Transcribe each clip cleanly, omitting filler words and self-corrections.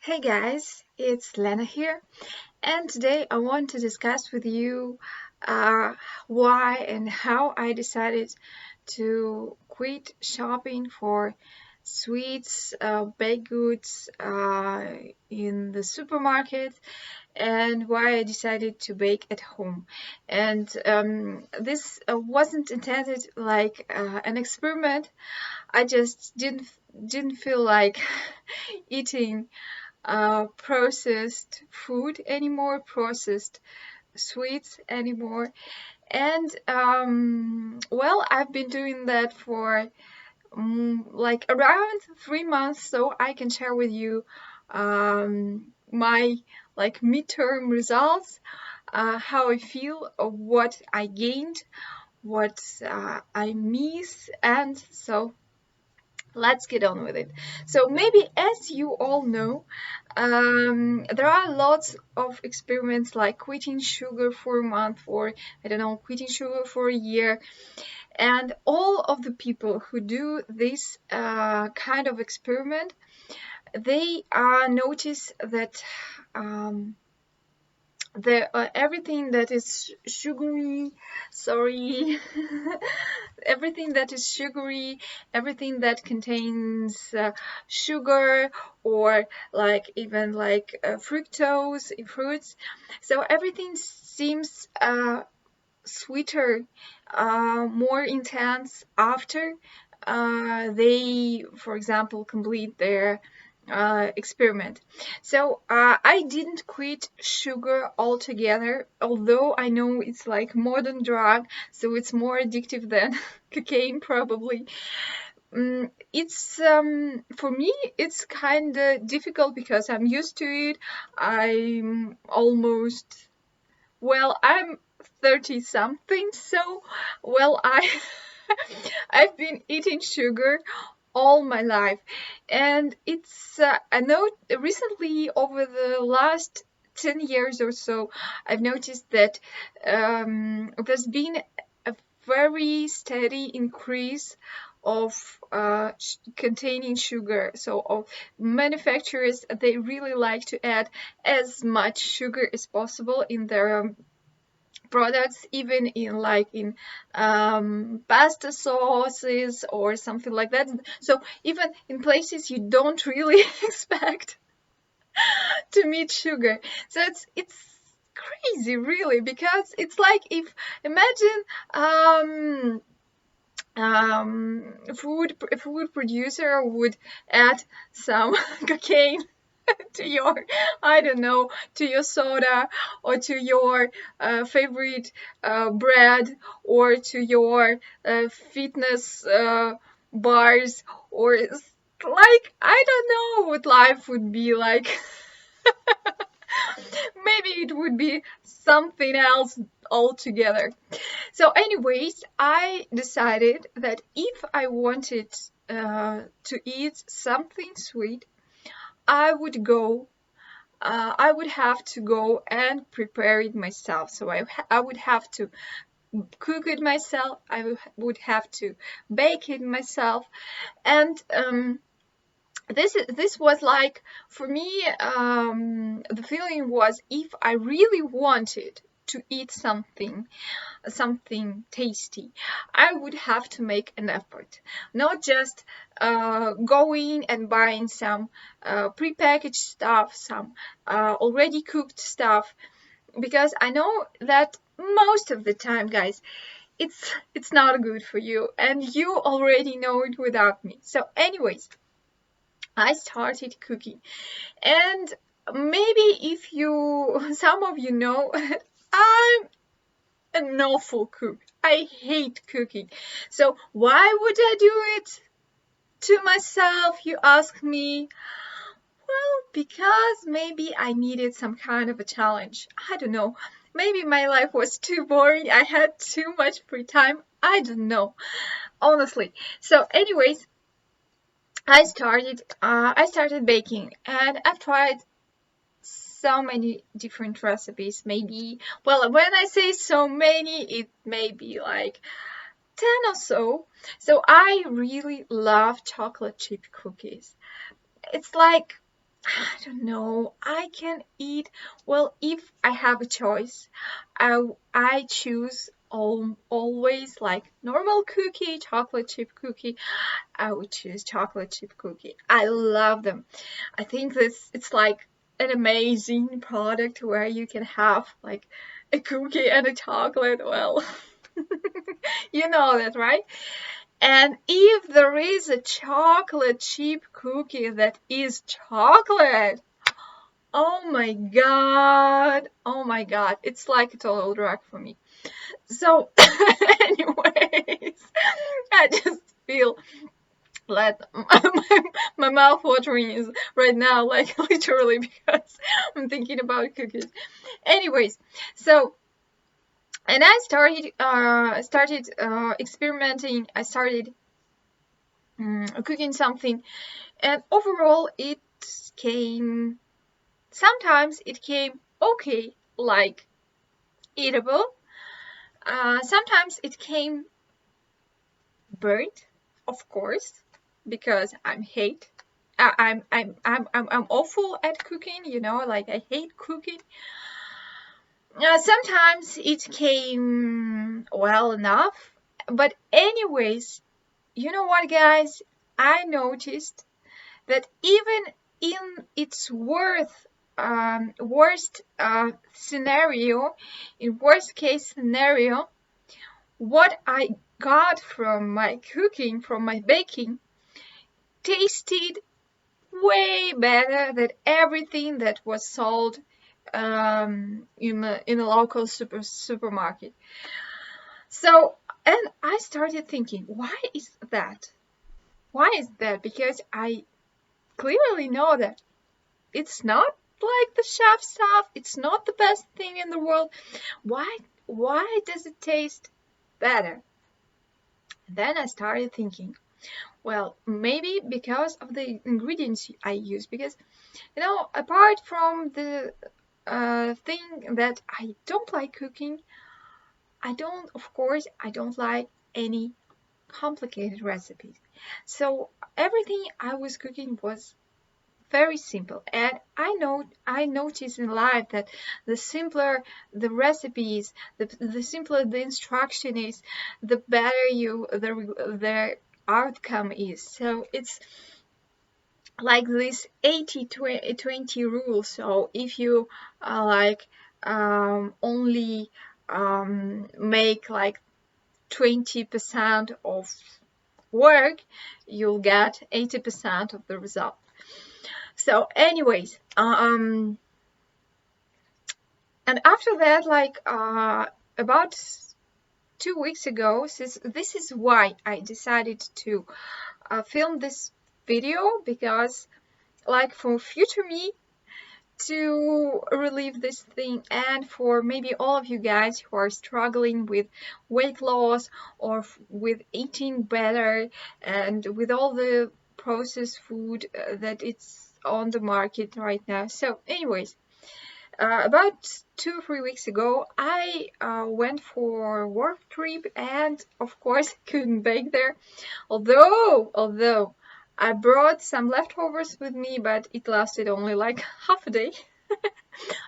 Hey guys, it's Lena here, and today I want to discuss with you uh, why and how I decided to quit shopping for sweets, baked goods in the supermarket, and why I decided to bake at home. And this wasn't intended like an experiment. I just didn't feel like eating processed food anymore, processed sweets anymore. And well, I've been doing that for like around 3 months, so I can share with you my like midterm results, how I feel, what I gained, what I miss, and so let's get on with it. So maybe as you all know, there are lots of experiments like quitting sugar for a month or I don't know, quitting sugar for a year. And all of the people who do this kind of experiment, they notice that um, everything that is sugary, sorry, everything that is sugary, everything that contains sugar or like even like fructose in fruits, so everything seems sweeter, more intense after they, for example, complete their experiment. So I didn't quit sugar altogether, although I know it's like modern drug, so it's more addictive than cocaine probably. It's for me it's kind of difficult because I'm used to it. I'm almost, well, I'm 30 something, so well, I've been eating sugar all my life. And it's I know recently over the last 10 years or so, I've noticed that there's been a very steady increase of containing sugar. So of manufacturers, they really like to add as much sugar as possible in their products, even in like in pasta sauces or something like that. So even in places you don't really expect to meet sugar. So it's crazy really, because it's like, if imagine food producer would add some cocaine to your, I don't know, to your soda, or to your favorite bread, or to your fitness bars, or like, I don't know what life would be like. Maybe it would be something else altogether. So anyways, I decided that if I wanted to eat something sweet, I would go I would have to go and prepare it myself. So I would have to cook it myself. I would have to bake it myself. And this was like, for me, the feeling was, if I really wanted to eat something tasty, I would have to make an effort, not just going and buying some prepackaged stuff, some already cooked stuff, because I know that most of the time, guys, it's not good for you, and you already know it without me. So, anyways, I started cooking, and maybe if you, some of you know, I'm an awful cook. I hate cooking. So why would I do it to myself, you ask me? Well, because maybe I needed some kind of a challenge. I don't know. Maybe my life was too boring. I had too much free time. I don't know, honestly. So, anyways, I started baking, and I've tried so many different recipes. Maybe, well, when I say so many, it may be like 10 or so. So I really love chocolate chip cookies. It's like I don't know. I can eat, well, if I have a choice, I choose always like normal cookie, chocolate chip cookie. I would choose chocolate chip cookie. I love them. I think this it's like an amazing product where you can have like a cookie and a chocolate. Well, you know that, right? And if there is a chocolate chip cookie that is chocolate, oh my god, oh my god, it's like a total drug for me. So, anyways, I just feel like my mouth watering is right now, like literally, because I'm thinking about cookies. Anyways, so and I started experimenting. I started cooking something, and overall, it came. Sometimes it came okay, like eatable. Sometimes it came burnt, of course, because I'm hate. I'm awful at cooking, you know, like I hate cooking. Sometimes it came well enough, but anyways, you know what, guys? I noticed that even in its worst scenario, in worst case scenario, what I got from my cooking, from my baking, tasted way better than everything that was sold in a local supermarket. So, and I started thinking, why is that? Why is that? Because I clearly know that it's not like the chef stuff. It's not the best thing in the world. Why? Why does it taste better? Then I started thinking, well, maybe because of the ingredients I use. Because, you know, apart from the thing that I don't like cooking, of course, I don't like any complicated recipes. So everything I was cooking was very simple. And I noticed in life that the simpler the recipes, the simpler the instruction is, the better the outcome is. So it's like this 80-20 rule. So if you like only make like 20% of work, you'll get 80% of the result. So anyways, and after that, like about 2 weeks ago, this is why I decided to film this video, because like for future me to relieve this thing, and for maybe all of you guys who are struggling with weight loss or with eating better and with all the processed food that it's on the market right now. So anyways, about 2 or 3 weeks ago, I went for a work trip, and of course couldn't bake there. Although I brought some leftovers with me, but it lasted only like half a day.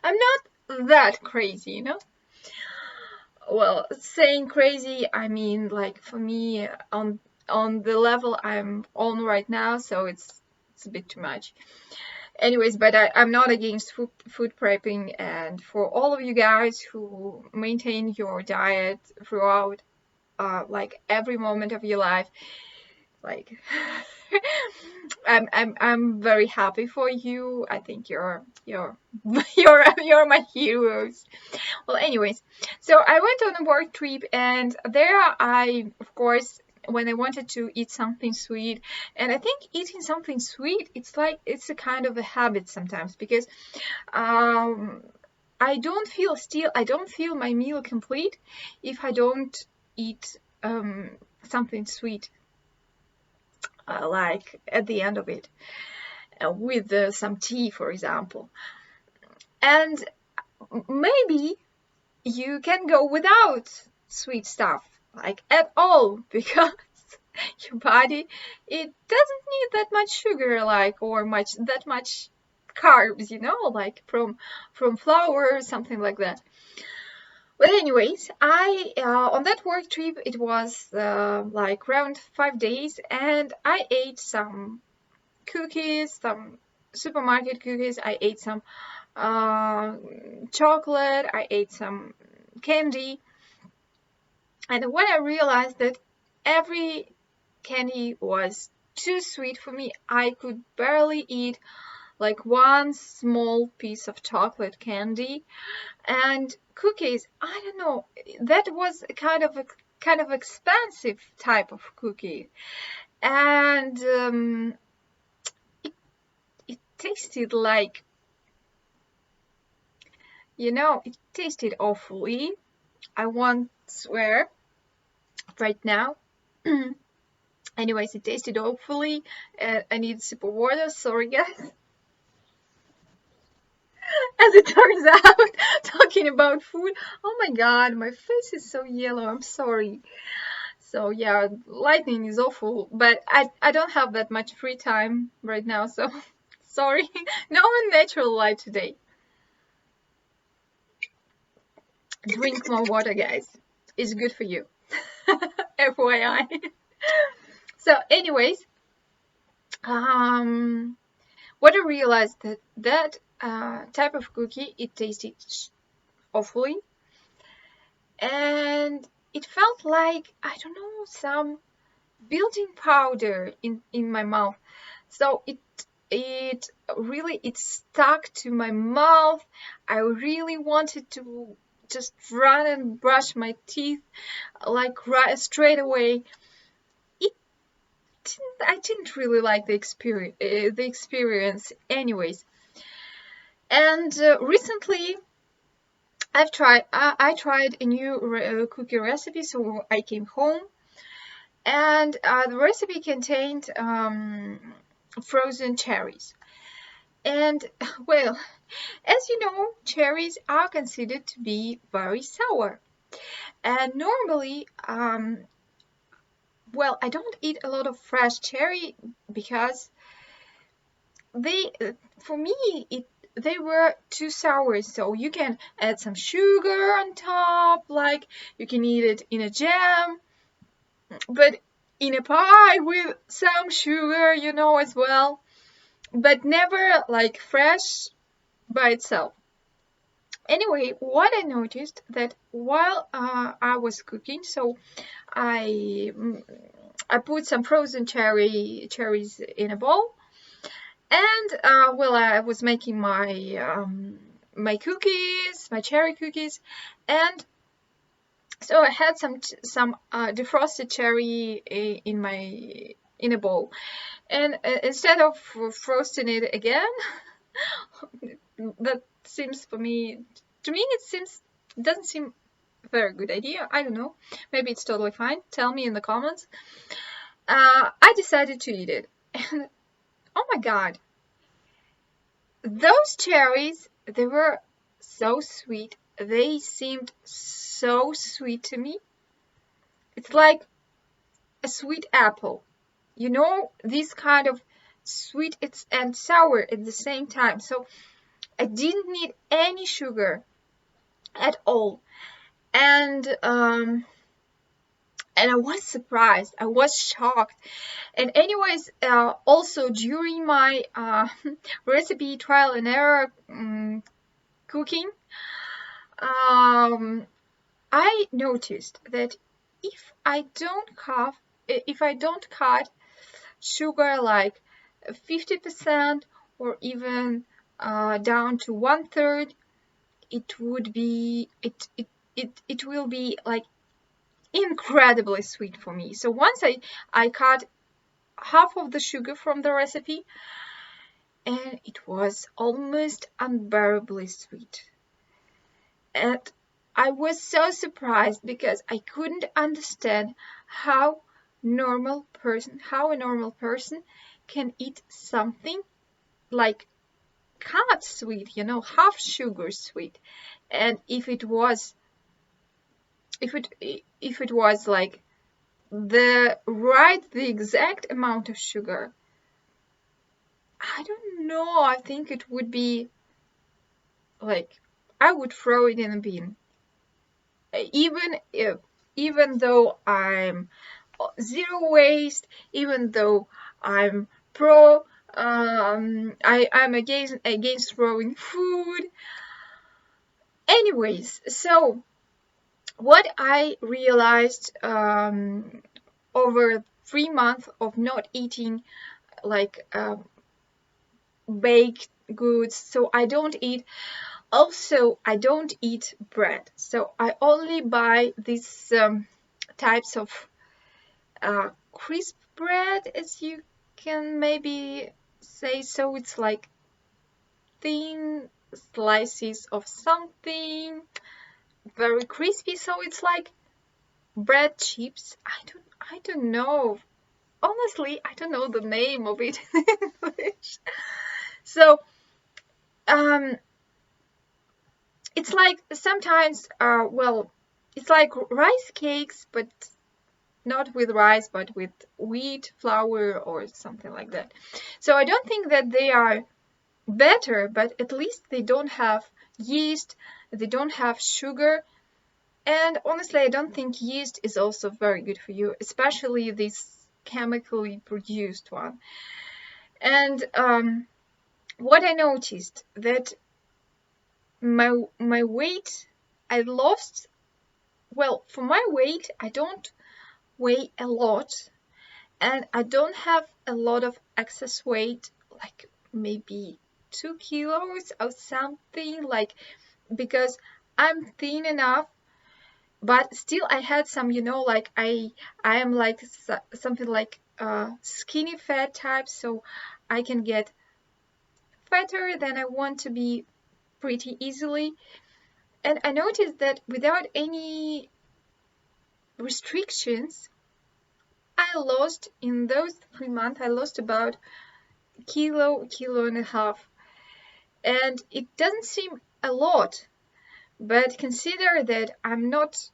I'm not that crazy, you know? Well, saying crazy, I mean like for me on the level I'm on right now, so it's a bit too much. Anyways, but I'm not against food prepping, and for all of you guys who maintain your diet throughout like every moment of your life, like I'm very happy for you. I think you're my heroes. Well, anyways, so I went on a work trip, and there I, of course, when I wanted to eat something sweet, and I think eating something sweet, it's like it's a kind of a habit sometimes, because um, I don't feel my meal complete if I don't eat something sweet, like at the end of it, with some tea, for example. And maybe you can go without sweet stuff, like at all, because your body, it doesn't need that much sugar, like, or that much carbs, you know, like from flour, something like that. But anyways, I on that work trip it was like around 5 days, and I ate some cookies, some supermarket cookies. I ate some uh, chocolate. I ate some candy, and when I realized that every candy was too sweet for me, I could barely eat like one small piece of chocolate candy. And cookies, I don't know, that was a kind of expensive type of cookie, and it, it tasted like, you know, it tasted awfully. I won't swear right now. Anyways, it tasted awfully. I need a sip of water. Sorry, guys. As it turns out, talking about food. Oh my god, my face is so yellow. I'm sorry. So yeah, lightning is awful, but I don't have that much free time right now, so sorry. No natural light today. Drink more water, guys. It's good for you. FYI. So anyways, um what I realized that type of cookie, it tasted awfully, and it felt like, I don't know, some building powder in my mouth. So it really, it stuck to my mouth. I really wanted to just run and brush my teeth like right straight away. It I didn't really like the experience anyways. And recently I tried a new cookie recipe. So I came home, and the recipe contained frozen cherries. And well, as you know, cherries are considered to be very sour. And normally, well, I don't eat a lot of fresh cherry because they, for me, they were too sour. So you can add some sugar on top, like you can eat it in a jam, but in a pie with some sugar, you know, as well. But never like fresh by itself. Anyway, what I noticed that while I was cooking, so I mm, I put some frozen cherries in a bowl, and well, I was making my cookies, my cherry cookies, and so I had some defrosted cherry in a bowl, and instead of frosting it again, that seems for me to me it seems doesn't seem a very good idea. I don't know. Maybe it's totally fine. Tell me in the comments. I decided to eat it, and oh my god, those cherries, they were so sweet. They seemed so sweet to me. It's like a sweet apple. You know, this kind of sweet it's and sour at the same time. So I didn't need any sugar at all. And I was surprised. I was shocked. And anyways, also during my recipe trial and error cooking, um, I noticed that if I don't cut sugar like 50% or even down to 1/3, it would be it will be like incredibly sweet for me. So once I cut half of the sugar from the recipe, and it was almost unbearably sweet. And I was so surprised because I couldn't understand how how a normal person can eat something like cut sweet, you know, half sugar sweet. And if it was like the exact amount of sugar, I don't know. I think it would be like I would throw it in a bin. Even though I'm zero waste, even though I'm pro, I'm against throwing food. Anyways, so what I realized over 3 months of not eating like baked goods, so I don't eat. Also, I don't eat bread, so I only buy these types of crisp bread, as you can maybe say. So it's like thin slices of something very crispy. So it's like bread chips. I don't know. Honestly, I don't know the name of it in English. So um, it's like sometimes well, it's like rice cakes, but not with rice, but with wheat flour or something like that. So I don't think that they are better, but at least they don't have yeast, they don't have sugar. And honestly, I don't think yeast is also very good for you, especially this chemically produced one. And what I noticed that my weight, I lost. Well, for my weight, I don't weigh a lot, and I don't have a lot of excess weight, like maybe 2 kilos or something, like, because I'm thin enough, but still I had some, like I am like something like skinny fat type, so I can get fatter than I want to be pretty easily. And I noticed that without any restrictions, I lost in those 3 months, I lost about kilo and a half. And it doesn't seem a lot, but consider that I'm not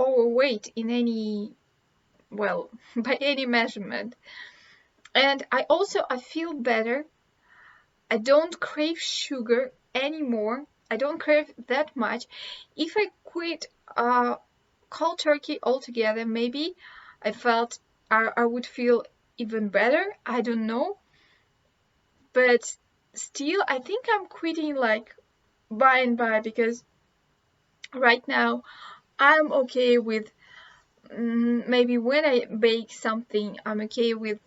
overweight in any, well, by any measurement. And I feel better. I don't crave sugar anymore. I don't crave that much. If I quit cold turkey altogether, maybe I felt I would feel even better. I don't know. But still, I think I'm quitting like by and by, because right now I'm okay with maybe when I bake something, I'm okay with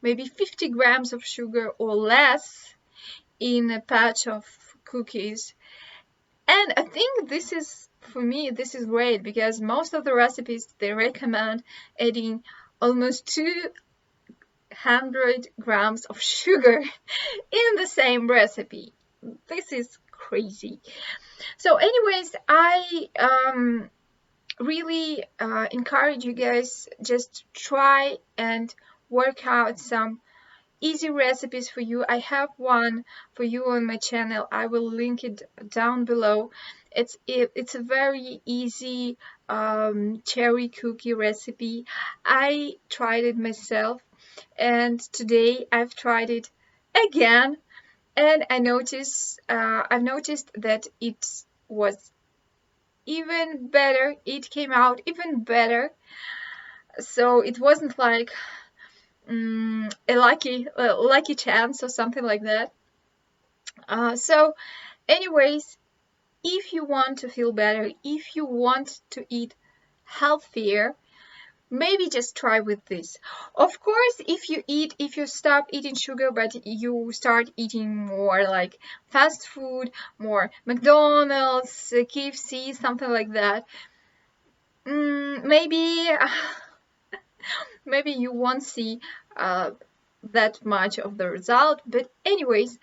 maybe 50 grams of sugar or less in a batch of cookies. And I think this is, for me, this is great, because most of the recipes they recommend adding almost 200 grams of sugar in the same recipe. This is crazy. So anyways, I really encourage you guys, just try and work out some easy recipes for you. I have one for you on my channel. I will link it down below. It's a very easy cherry cookie recipe. I tried it myself, and today I've tried it again, and I've noticed that it was even better. It came out even better. So it wasn't like a lucky chance or something like that. So anyways, if you want to feel better, if you want to eat healthier, maybe just try with this. Of course, if you stop eating sugar but you start eating more like fast food, more McDonald's, KFC, something like that, maybe maybe you won't see that much of the result. But anyways,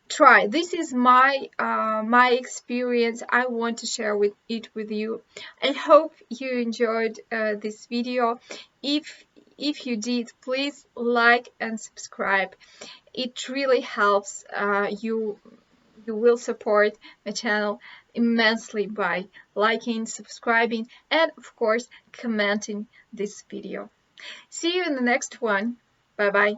try. This is my experience. I want to share with you. I hope you enjoyed this video. If you did, please like and subscribe. It really helps. You will support my channel immensely by liking, subscribing, and of course commenting this video. See you in the next one. Bye bye.